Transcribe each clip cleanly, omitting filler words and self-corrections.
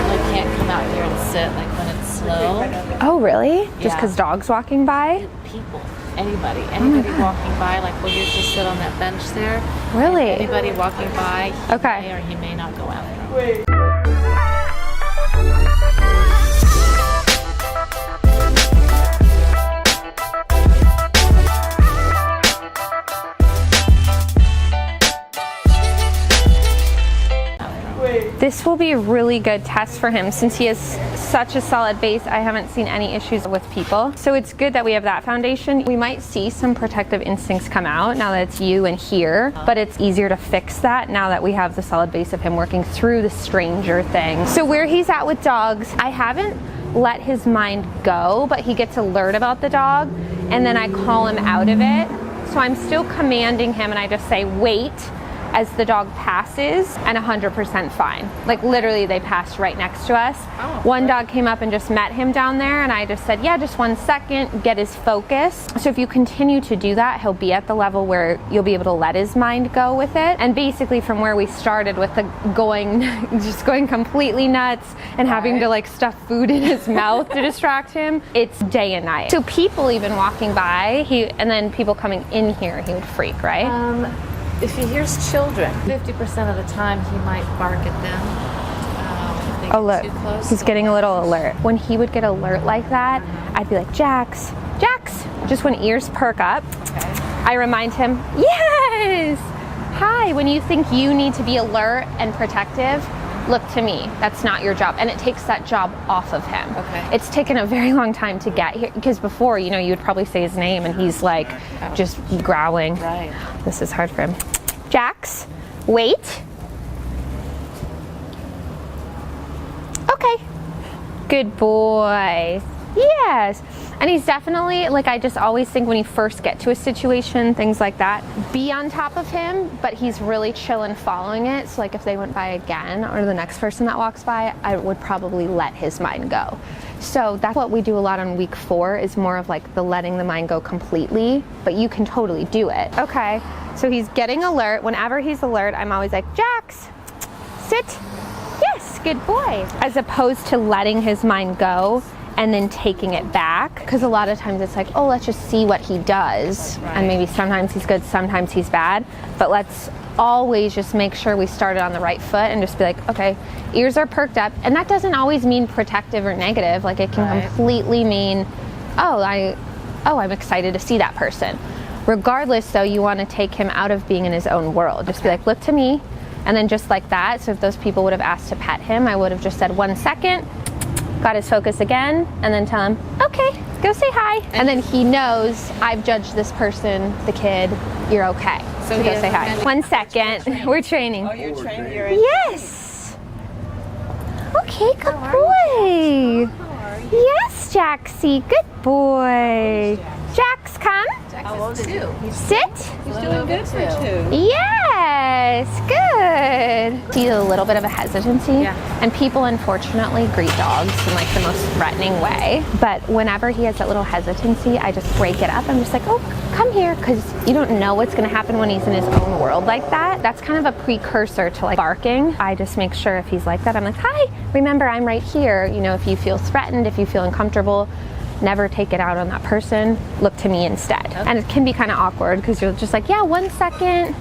definitely can't come out here and sit like when it's slow. Oh, really? Just Yeah. because dogs walking by? People, anybody walking by, like will you just sit on that bench there? Really? Anybody walking by, he Okay. may or he may not go after them. This will be a really good test for him since he has such a solid base. I haven't seen any issues with people. So it's good that we have that foundation. We might see some protective instincts come out now that it's you and here, but it's easier to fix that now that we have the solid base of him working through the stranger thing. So where he's at with dogs, I haven't let his mind go, but he gets alert about the dog and then I call him out of it. So I'm still commanding him and I just say, wait, as the dog passes, and 100% fine. Like literally they passed right next to us. One dog came up and just met him down there and I just said, yeah, just 1 second, get his focus. So if you continue to do that, he'll be at the level where you'll be able to let his mind go with it. And basically from where we started with the just going completely nuts and having to like stuff food in his mouth to distract him, it's day and night. So people even walking by, and then people coming in here, he would freak, right? If he hears children, 50% of the time he might bark at them. If they get Alert. too close. He's getting a little alert. When he would get alert like that, I'd be like, Jax, Jax. Just when ears perk up, I remind him, yes, hi. When you think you need to be alert and protective, look to me. That's not your job. And it takes that job off of him. Okay. It's taken a very long time to get here because before, you know, you would probably say his name and he's like just growling. Right. This is hard for him. Jax, wait. Okay. Good boy. Yes. And he's definitely, like I just always think when you first get to a situation, things like that, be on top of him, but he's really chill and following it. So like if they went by again or the next person that walks by, I would probably let his mind go. So that's what we do a lot on week 4 is more of like the letting the mind go completely, but you can totally do it. Okay, so he's getting alert. Whenever he's alert, I'm always like, Jax, sit. Yes, good boy. As opposed to letting his mind go and then taking it back. Because a lot of times it's like, oh, let's just see what he does. Right. And maybe sometimes he's good, sometimes he's bad. But let's always just make sure we started on the right foot and just be like, okay, ears are perked up. And that doesn't always mean protective or negative. Like it can completely mean, I'm excited to see that person. Regardless though, you want to take him out of being in his own world. Just be like, look to me. And then just like that. So if those people would have asked to pet him, I would have just said 1 second, got his focus again, and then tell him, okay, go say hi. And then he knows I've judged this person, the kid, you're okay. So go say hi. 1 second, we're training. Oh, you're training, you're in. Yes. Okay, good boy. Yes, Jaxie, good boy. Jax, come. How old is he? Sit. He's doing good for 2. Yes, good. See a little bit of a hesitancy. Yeah. And people unfortunately greet dogs in like the most threatening way. But whenever he has that little hesitancy, I just break it up. I'm just like, oh, come here, because you don't know what's gonna happen when he's in his own world like that. That's kind of a precursor to like barking. I just make sure if he's like that, I'm like, hi, remember I'm right here. You know, if you feel threatened, if you feel uncomfortable, never take it out on that person. Look to me instead. Okay. And it can be kind of awkward because you're just like, yeah, 1 second.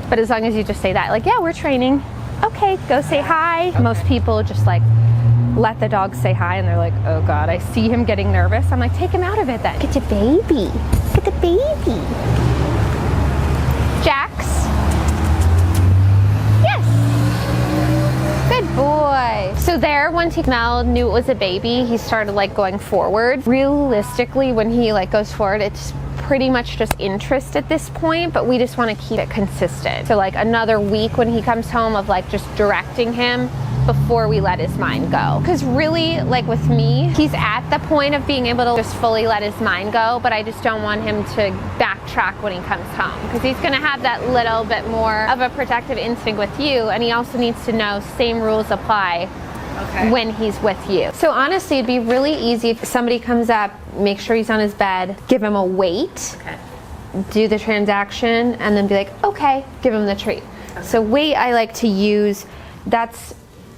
But as long as you just say that, like, yeah, we're training. Okay, go say hi. Okay. Most people just like let the dog say hi and they're like, oh God, I see him getting nervous. I'm like, take him out of it then. Get your baby. Get the baby. Jax. Good boy. So there, once he smelled, knew it was a baby, he started like going forward. Realistically, when he like goes forward, it's pretty much just interest at this point, but we just want to keep it consistent. So like another week when he comes home of like just directing him before we let his mind go. Because really, like with me, he's at the point of being able to just fully let his mind go, but I just don't want him to backtrack when he comes home, because he's gonna have that little bit more of a protective instinct with you, and he also needs to know same rules apply when he's with you. So honestly, it'd be really easy if somebody comes up, make sure he's on his bed, give him a wait, do the transaction, and then be like, okay, give him the treat. So wait, I like to use, that's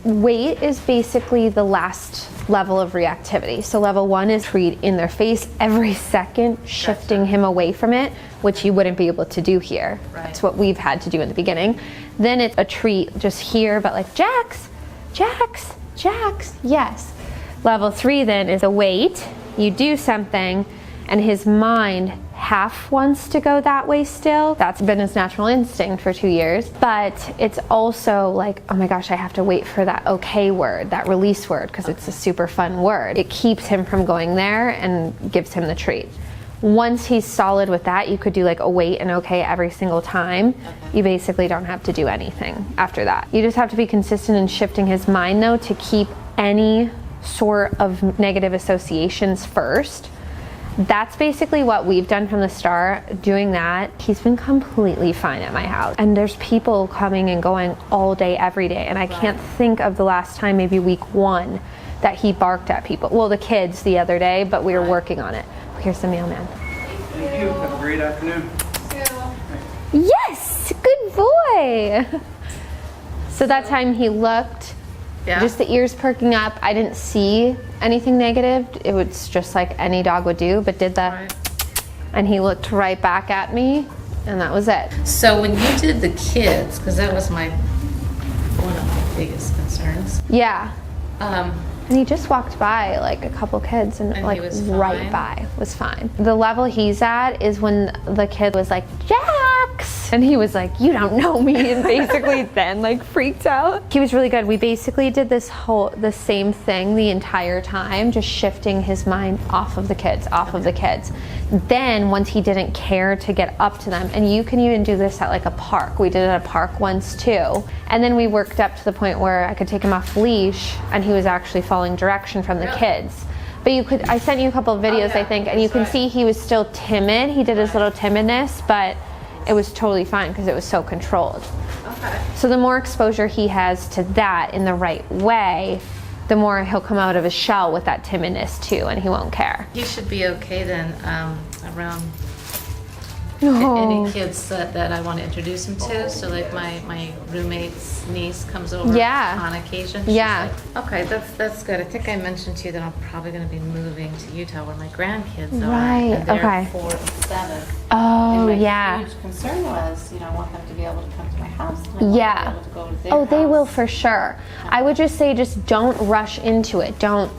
Weight is basically the last level of reactivity. So level 1 is treat in their face every second, shifting him away from it, which you wouldn't be able to do here. That's what we've had to do in the beginning. Then it's a treat just here, but like Jax, Jax, Jax, yes. Level 3 then is a wait. You do something and his mind half wants to go that way still. That's been his natural instinct for 2 years. But it's also like, oh my gosh, I have to wait for that okay word, that release word, because it's a super fun word. It keeps him from going there and gives him the treat. Once he's solid with that, you could do like a wait and okay every single time. You basically don't have to do anything after that. You just have to be consistent in shifting his mind though to keep any sort of negative associations first. That's basically what we've done from the start. Doing that, he's been completely fine at my house. And there's people coming and going all day, every day. And I can't think of the last time, maybe week 1, that he barked at people. Well, the kids the other day, but we were working on it. Here's the mailman. Thank you. Have a great afternoon. Yes, good boy. So that time he looked, just the ears perking up. I didn't see anything negative. It was just like any dog would do, but did that. And he looked right back at me, and that was it. So when you did the kids, because that was one of my biggest concerns. Yeah. And he just walked by like a couple kids and like right by, was fine. The level he's at is when the kid was like, Jax! And he was like, you don't know me, and basically then like freaked out. He was really good. We basically did the same thing the entire time, just shifting his mind off of the kids, off of the kids. Then once he didn't care to get up to them, and you can even do this at like a park. We did it at a park once too. And then we worked up to the point where I could take him off leash and he was actually following direction from the kids. But you could, I sent you a couple of videos, I think, and you can see he was still timid. He did his little timidness, but it was totally fine because it was so controlled. So the more exposure he has to that in the right way, the more he'll come out of his shell with that timidness too, and he won't care. He should be okay then around any kids that I want to introduce him to. So like my roommate's niece comes over on occasion. She's like, okay, that's good. I think I mentioned to you that I'm probably going to be moving to Utah where my grandkids are. And they're 4 and 7. Oh, And my huge concern was, I want them to be able to come to my house. And I want them to be able to go to their Oh, they house. will for sure. I would just say, just don't rush into it. Don't,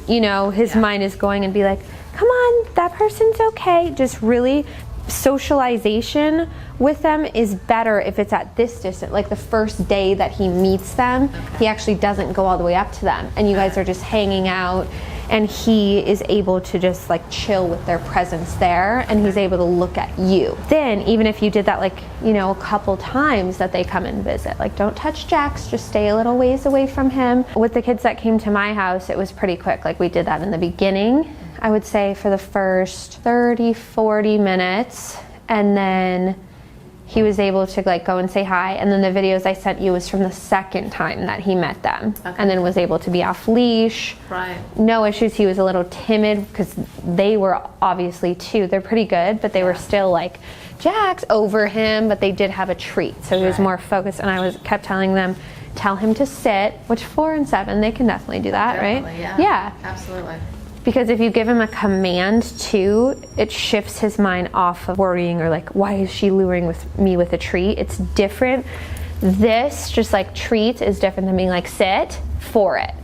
his mind is going and be like, come on, that person's okay. Just really, socialization with them is better if it's at this distance. Like the first day that he meets them, he actually doesn't go all the way up to them. And you guys are just hanging out, and he is able to just like chill with their presence there, and he's able to look at you. Then even if you did that like, a couple times that they come and visit, like don't touch Jax, just stay a little ways away from him. With the kids that came to my house, it was pretty quick. Like we did that in the beginning, I would say for the first 30, 40 minutes, and then he was able to like go and say hi. And then the videos I sent you was from the second time that he met them, and then was able to be off leash. No issues. He was a little timid because they were obviously too. They're pretty good, but they were still like Jax over him. But they did have a treat, so he was more focused. And I kept telling them, tell him to sit. Which 4 and 7, they can definitely do that, right? Yeah, absolutely. Because if you give him a command too, it shifts his mind off of worrying or like, why is she luring me with a treat? It's different. This, just like treat, is different than being like, sit for it.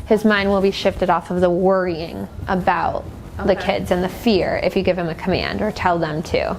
His mind will be shifted off of the worrying about the kids and the fear if you give him a command or tell them to.